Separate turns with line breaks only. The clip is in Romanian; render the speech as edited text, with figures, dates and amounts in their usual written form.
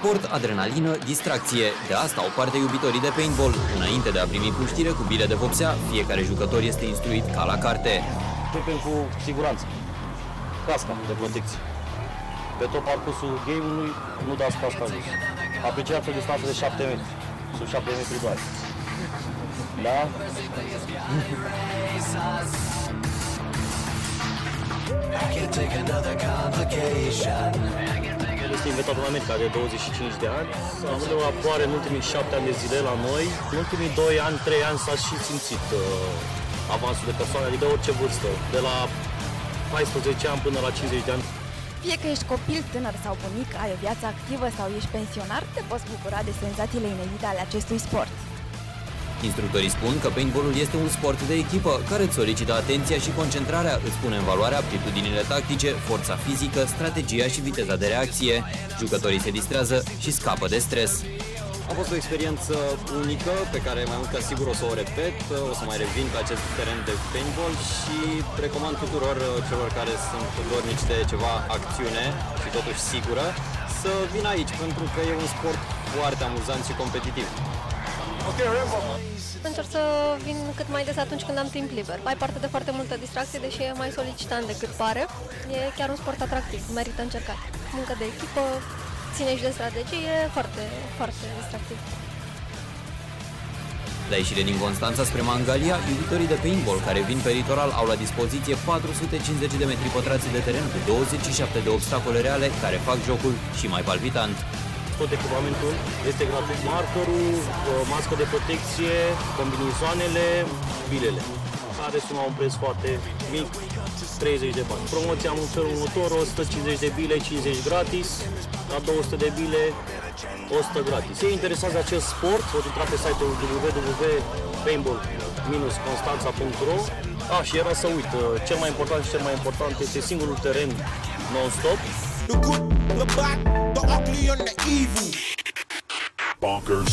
Sport, adrenalină, distracție. De asta au parte iubitorii de paintball. Înainte de a primi puștire cu bile de vopsea, fiecare jucător este instruit ca la carte.
Începem cu siguranță. Casca de protecție. Pe tot parcursul game-ului nu dați casca jos. Apreciați o distanță de 7 metri. Sub 7 metri doar. Da? Este inventat în America de 25 de ani. Am avut o apoare în ultimii 7 ani de zile la noi. În ultimii 2 ani, 3 ani s-a și simțit avansul de persoane, adică orice vârstă, de la 14 ani până la 50 de ani.
Fie că ești copil, tânăr sau bunic, ai o viață activă sau ești pensionar, te poți bucura de senzațiile inedite ale acestui sport.
Instructorii spun că paintball-ul este un sport de echipă care îți solicită atenția și concentrarea, îți pune în valoare aptitudinile tactice, forța fizică, strategia și viteza de reacție. Jucătorii se distrează și scapă de stres.
A fost o experiență unică pe care mai mult ca sigur o să o repet, o să mai revin pe acest teren de paintball și recomand tuturor celor care sunt dornici de ceva acțiune și totuși sigură să vină aici, pentru că e un sport foarte amuzant și competitiv.
Încerc să vin cât mai des atunci când am timp liber. Ai parte de foarte multă distracție, deși e mai solicitant decât pare. E chiar un sport atractiv, merită încercat. Muncă de echipă, ține și de strategie, e foarte, foarte distractiv.
La ieșire din Constanța spre Mangalia, iubitorii de paintball care vin pe litoral au la dispoziție 450 de metri pătrați de teren cu 27 de obstacole reale care fac jocul și mai palpitant.
Tot echipamentul este gratuit. Markerul, mască de protecție, combinizoanele, bilele. Care sunt la un preț foarte mic, 30 de bani. Promoția am în felul următor, 150 de bile, 50 gratis, la 200 de bile, 100 gratis. Cei interesați de acest sport pot intra pe site-ul www.paintball-constanța.ro. Și era să uit, cel mai important este singurul teren non-stop.
The good, the bad, the ugly and the evil. Bonkers.